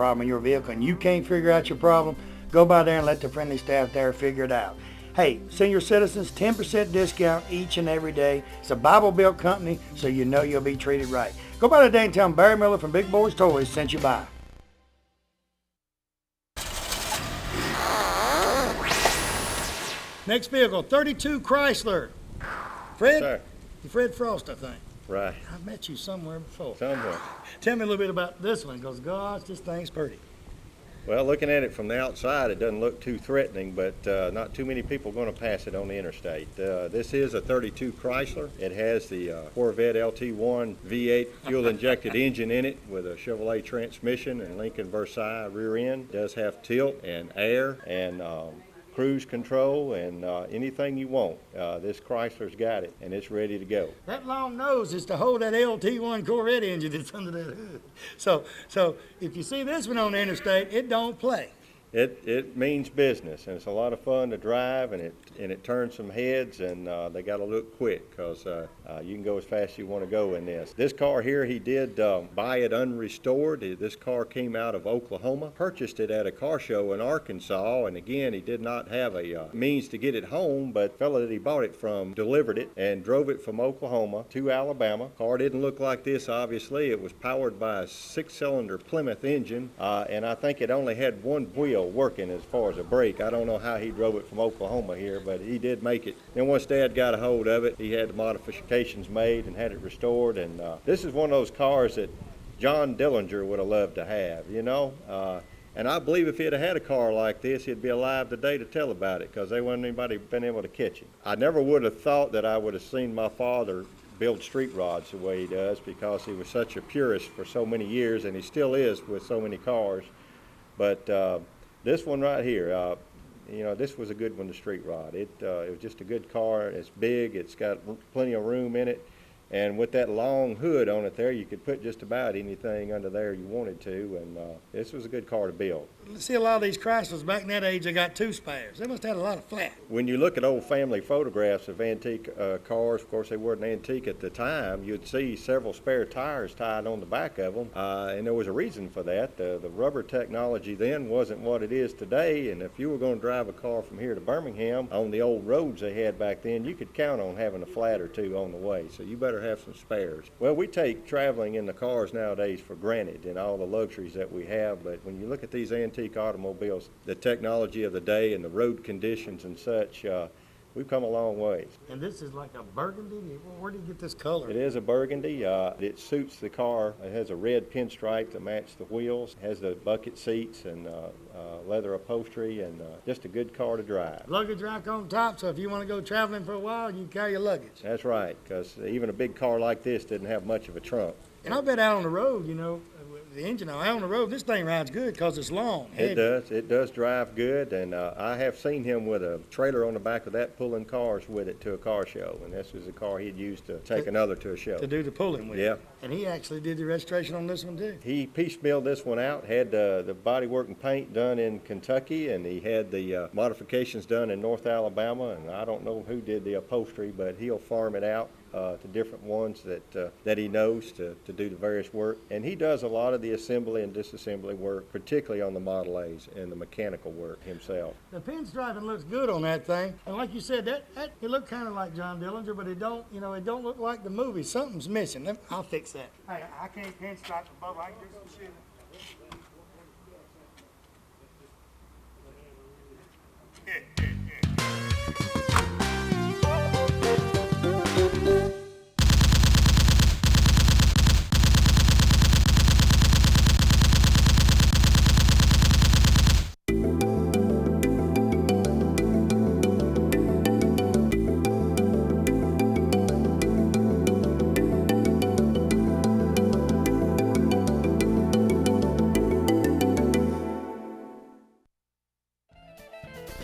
problem in your vehicle and you can't figure out your problem, go by there and let the friendly staff there figure it out. Hey, senior citizens, 10% discount each and every day. It's a Bible-built company, so you know you'll be treated right. Go by today and tell them Barry Miller from Big Boyz Toyz sent you by. Next vehicle, 32 Chrysler. Fred? Sir. Fred Frost, I think. Right. I've met you somewhere before. Somewhere. Tell me a little bit about this one, because gosh, this thing's pretty. Well, looking at it from the outside, it doesn't look too threatening, but not too many people are going to pass it on the interstate. This is a 32 Chrysler. It has the Corvette LT1 V8 fuel-injected engine in it with a Chevrolet transmission and Lincoln Versailles rear end. It does have tilt and air and cruise control and anything you want. This Chrysler's got it, and it's ready to go. That long nose is to hold that LT1 Corvette engine that's under that hood. So if you see this one on the interstate, it don't play. It means business, and it's a lot of fun to drive, and it turns some heads, and they got to look quick because you can go as fast as you want to go in this. This car here, he did buy it unrestored. This car came out of Oklahoma, purchased it at a car show in Arkansas, and again, he did not have a means to get it home, but the fellow that he bought it from delivered it and drove it from Oklahoma to Alabama. Car didn't look like this, obviously. It was powered by a 6-cylinder Plymouth engine, and I think it only had one wheel working as far as a brake. I don't know how he drove it from Oklahoma here, but he did make it. Then once Dad got a hold of it, he had the modifications made and had it restored, and this is one of those cars that John Dillinger would have loved to have, you know. And I believe if he'd have had a car like this, he'd be alive today to tell about it because there wasn't anybody been able to catch him. I never would have thought that I would have seen my father build street rods the way he does because he was such a purist for so many years, and he still is with so many cars. But this one right here, you know, this was a good one to street rod. It was just a good car. It's big. It's got plenty of room in it. And with that long hood on it there, you could put just about anything under there you wanted to. And this was a good car to build. See, a lot of these Chryslers back in that age, they got 2 spares. They must have had a lot of flat. When you look at old family photographs of antique cars, of course they weren't antique at the time, you'd see several spare tires tied on the back of them. And there was a reason for that. The rubber technology then wasn't what it is today. And if you were going to drive a car from here to Birmingham on the old roads they had back then, you could count on having a flat or 2 on the way. So you better have some spares. Well, we take traveling in the cars nowadays for granted and all the luxuries that we have, but when you look at these antique automobiles, the technology of the day and the road conditions and such, we've come a long ways. And this is like a burgundy? Where did you get this color? It is a burgundy. It suits the car. It has a red pinstripe to match the wheels. It has the bucket seats and leather upholstery, and just a good car to drive. Luggage rack on top, so if you want to go traveling for a while, you can carry your luggage. That's right, because even a big car like this didn't have much of a trunk. And I bet out on the road, you know, the engine out on the road, this thing rides good because it's long. It does. It does drive good, and I have seen him with a trailer on the back of that pulling cars with it to a car show, and this was a car he'd used to take another to a show. To do the pulling with. Yeah. And he actually did the registration on this one too. He piecemealed this one out, had the bodywork and paint done in Kentucky, and he had the modifications done in North Alabama, and I don't know who did the upholstery, but he'll farm it out to different ones that he knows to do the various work. And he does a lot of the assembly and disassembly work, particularly on the Model A's and the mechanical work himself. The pinstriping looks good on that thing. And like you said, that it looked kind of like John Dillinger, but it don't look like the movie. Something's missing. I'll fix that. Hey, I can't pinstripe above. I can do some shit.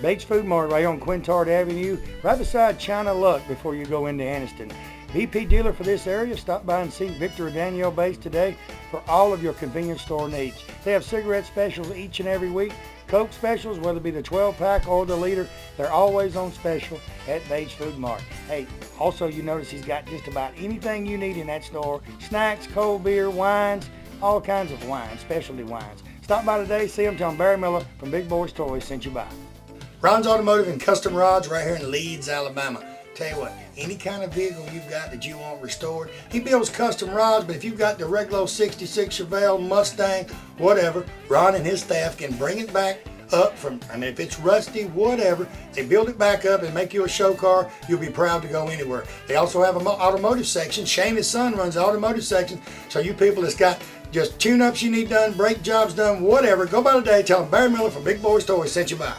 Bates Food Mart right on Quintard Avenue, right beside China Luck before you go into Anniston. BP dealer for this area. Stop by and see Victor or Danielle Bates today for all of your convenience store needs. They have cigarette specials each and every week. Coke specials, whether it be the 12-pack or the liter, they're always on special at Bates Food Mart. Hey, also you notice he's got just about anything you need in that store. Snacks, cold beer, wines, all kinds of wines, specialty wines. Stop by today, see them, tell them Barry Miller from Big Boyz Toyz sent you by. Ron's Automotive and Custom Rods right here in Leeds, Alabama. Tell you what, any kind of vehicle you've got that you want restored, he builds custom rods, but if you've got the regular 66 Chevelle, Mustang, whatever, Ron and his staff can bring it back up from, I mean, if it's rusty, whatever, they build it back up and make you a show car. You'll be proud to go anywhere. They also have an automotive section. Shane, his son, runs the automotive section. So you people that's got just tune-ups you need done, brake jobs done, whatever, go by today, tell them Barry Miller from Big Boyz Toyz sent you by.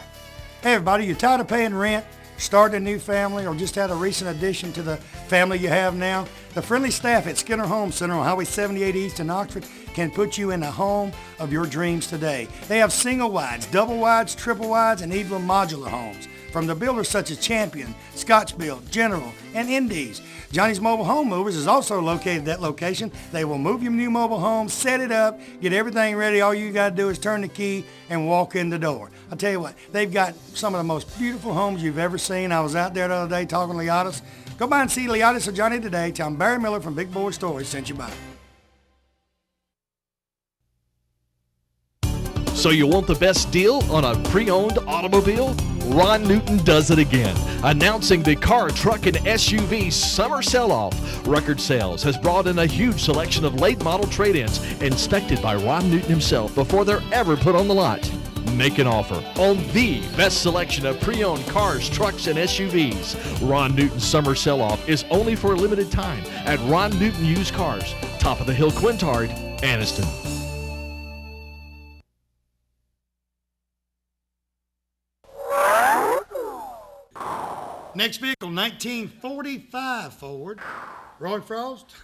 Hey everybody, you tired of paying rent, starting a new family, or just had a recent addition to the family you have now? The friendly staff at Skinner Home Center on Highway 78 East in Oxford can put you in the home of your dreams today. They have single wides, double wides, triple wides, and even modular homes from the builders such as Champion, Scotch-Built, General, and Indies. Johnny's Mobile Home Movers is also located at that location. They will move your new mobile home, set it up, get everything ready. All you got to do is turn the key and walk in the door. I'll tell you what, they've got some of the most beautiful homes you've ever seen. I was out there the other day talking to Leotis. Go by and see Leotis or Johnny today. Tell them Barry Miller from Big Boyz Toyz sent you by. So you want the best deal on a pre-owned automobile? Ron Newton does it again. Announcing the car, truck, and SUV summer sell-off. Record Sales has brought in a huge selection of late model trade-ins inspected by Ron Newton himself before they're ever put on the lot. Make an offer on the best selection of pre-owned cars, trucks, and SUVs. Ron Newton's summer sell-off is only for a limited time at Ron Newton Used Cars, top of the hill, Quintard, Anniston. Next vehicle, 1945 Ford, Roy Frost.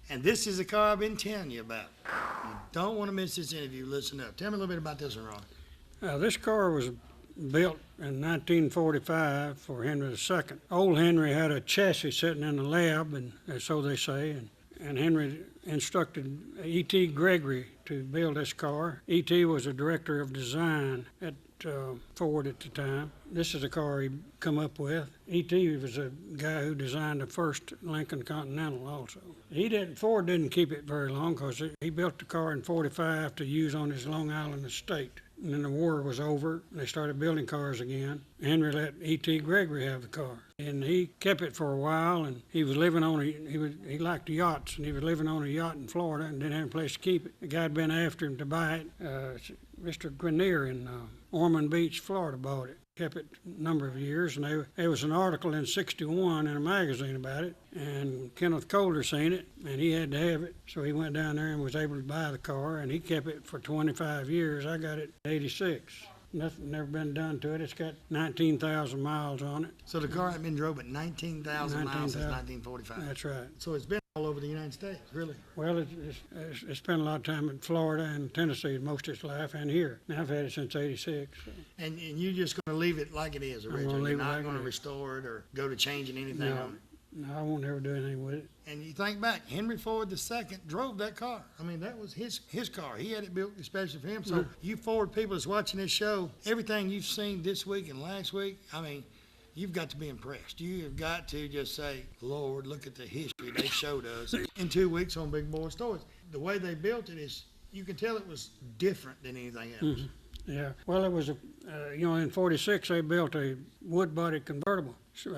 And this is the car I've been telling you about. You don't want to miss this interview. Listen up. Tell me a little bit about this one, Roy. This car was built in 1945 for Henry II. Old Henry had a chassis sitting in the lab, and so they say, and Henry instructed E.T. Gregory to build this car. E.T. was a director of design at Ford at the time. This is a car he come up with. E.T. was a guy who designed the first Lincoln Continental also. Ford didn't keep it very long because he built the car in 45 to use on his Long Island estate. And then the war was over, and they started building cars again. Henry let E.T. Gregory have the car. And he kept it for a while, and he was living on he liked yachts, and he was living on a yacht in Florida and didn't have a place to keep it. The guy had been after him to buy it. Mr. Grenier in Ormond Beach, Florida, bought it. Kept it a number of years, and there was an article in '61 in a magazine about it, and Kenneth Colder seen it, and he had to have it, so he went down there and was able to buy the car, and he kept it for 25 years. I got it in '86. Nothing never been done to it. It's got 19,000 miles on it. So the car had been drove at 19,000 miles since 1945. That's right. So it's been all over the United States, really. Well, it's spent a lot of time in Florida and Tennessee most of its life, and here. Now I've had it since '86. So. And you're just going to leave it like it is originally? You're not going to restore it or go to changing anything on it? No, I won't ever do anything with it. And you think back, Henry Ford II drove that car. I mean, that was his car. He had it built especially for him. So you Ford people that's watching this show, everything you've seen this week and last week, I mean, you've got to be impressed. You have got to just say, Lord, look at the history they showed us in 2 weeks on Big Boyz Toyz. The way they built it is, you can tell it was different than anything else. Mm-hmm. Yeah. Well, it was in '46 they built a wood body convertible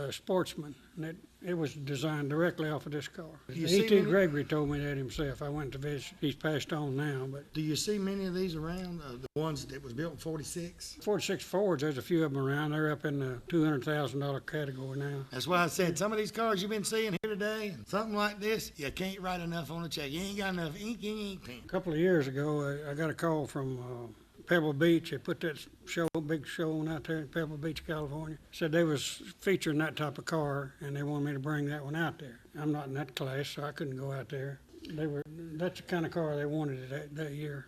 Sportsman, and it was designed directly off of this car. E.T. Gregory told me that himself. I went to visit. He's passed on now, but. Do you see many of these around? The ones that was built in '46? 46 Fords. There's a few of them around. They're up in the $200,000 category now. That's why I said some of these cars you've been seeing here today, something like this, you can't write enough on a check. You ain't got enough ink in your ink pen. A couple of years ago, I got a call from Pebble Beach. They put that big show on out there in Pebble Beach, California. Said they was featuring that type of car, and they wanted me to bring that one out there. I'm not in that class, so I couldn't go out there. That's the kind of car they wanted that year.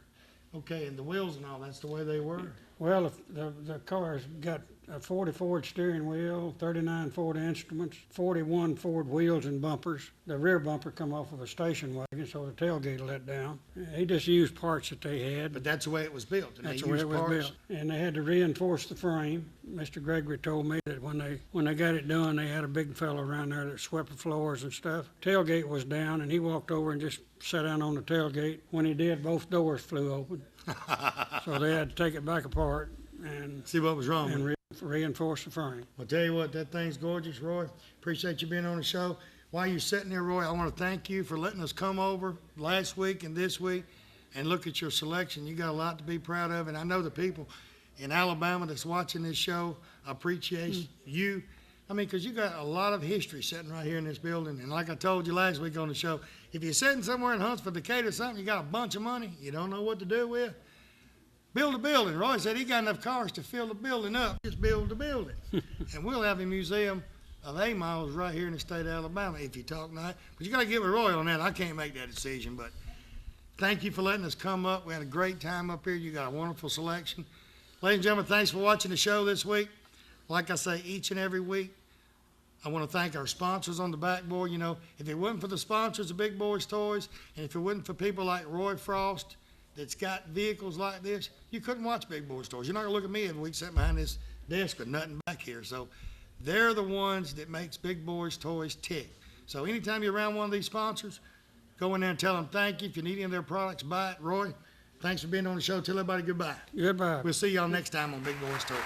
Okay, and the wheels and all, that's the way they were? Well, the car's got a 40 Ford steering wheel, 39 Ford instruments, 41 Ford wheels and bumpers. The rear bumper come off of a station wagon, so the tailgate let down. He just used parts that they had. But that's the way it was built. And That's they the way used it was parts. built. And they had to reinforce the frame. Mr. Gregory told me that when they got it done, they had a big fellow around there that swept the floors and stuff. Tailgate was down, and he walked over and just sat down on the tailgate. When he did, both doors flew open. So they had to take it back apart and See what was wrong with it. reinforce the frame. I'll tell you what, that thing's gorgeous, Roy. Appreciate you being on the show. While you're sitting there, Roy, I want to thank you for letting us come over last week and this week and look at your selection. You got a lot to be proud of, and I know the people in Alabama that's watching this show appreciate you. I mean, because you got a lot of history sitting right here in this building. And like I told you last week on the show, if you're sitting somewhere in Huntsville, Decatur, or something, you got a bunch of money, you don't know what to do with, build a building. Roy said he got enough cars to fill the building up. Just build the building. And we'll have a museum of A-miles right here in the state of Alabama if you talk nice. But you got to get with Roy on that. I can't make that decision. But thank you for letting us come up. We had a great time up here. You got a wonderful selection. Ladies and gentlemen, thanks for watching the show this week. Like I say, each and every week, I want to thank our sponsors on the backboard. You know, if it wasn't for the sponsors of Big Boyz Toys, and if it wasn't for people like Roy Frost that's got vehicles like this, you couldn't watch Big Boyz Toys. You're not going to look at me every week sitting behind this desk with nothing back here. So they're the ones that makes Big Boyz Toys tick. So anytime you're around one of these sponsors, go in there and tell them thank you. If you need any of their products, buy it. Roy, thanks for being on the show. Tell everybody goodbye. Goodbye. We'll see y'all next time on Big Boyz Toys.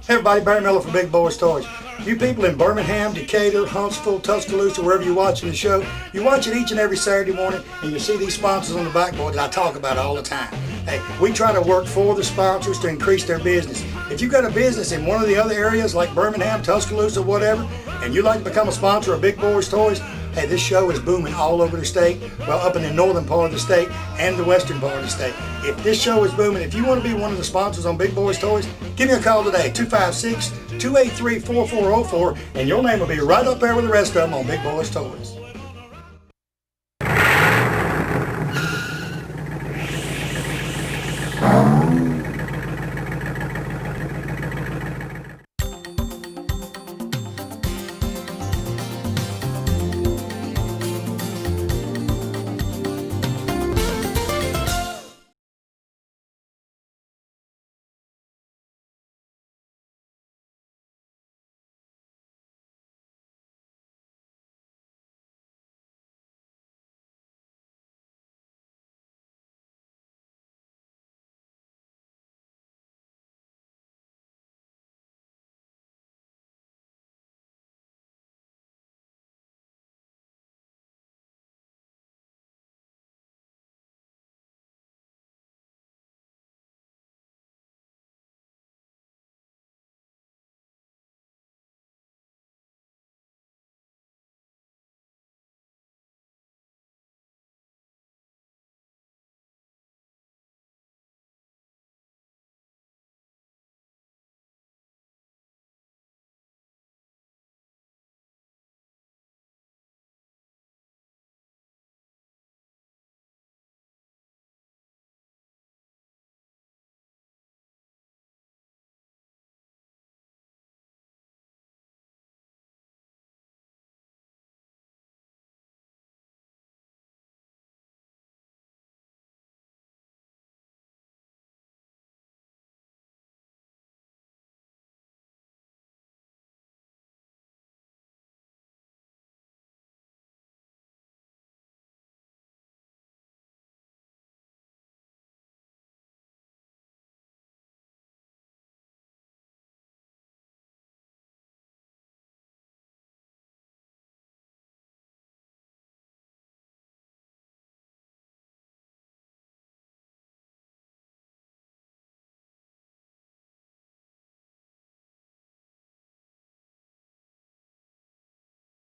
Hey everybody, Barry Miller from Big Boyz Toys. You people in Birmingham, Decatur, Huntsville, Tuscaloosa, wherever you're watching the show, you watch it each and every Saturday morning, and you see these sponsors on the backboard that I talk about all the time. Hey, we try to work for the sponsors to increase their business. If you've got a business in one of the other areas like Birmingham, Tuscaloosa, whatever, and you'd like to become a sponsor of Big Boyz Toys, hey, this show is booming all over the state, well, up in the northern part of the state and the western part of the state. If this show is booming, if you want to be one of the sponsors on Big Boyz Toys, give me a call today, 256-283-4404, and your name will be right up there with the rest of them on Big Boyz Toys.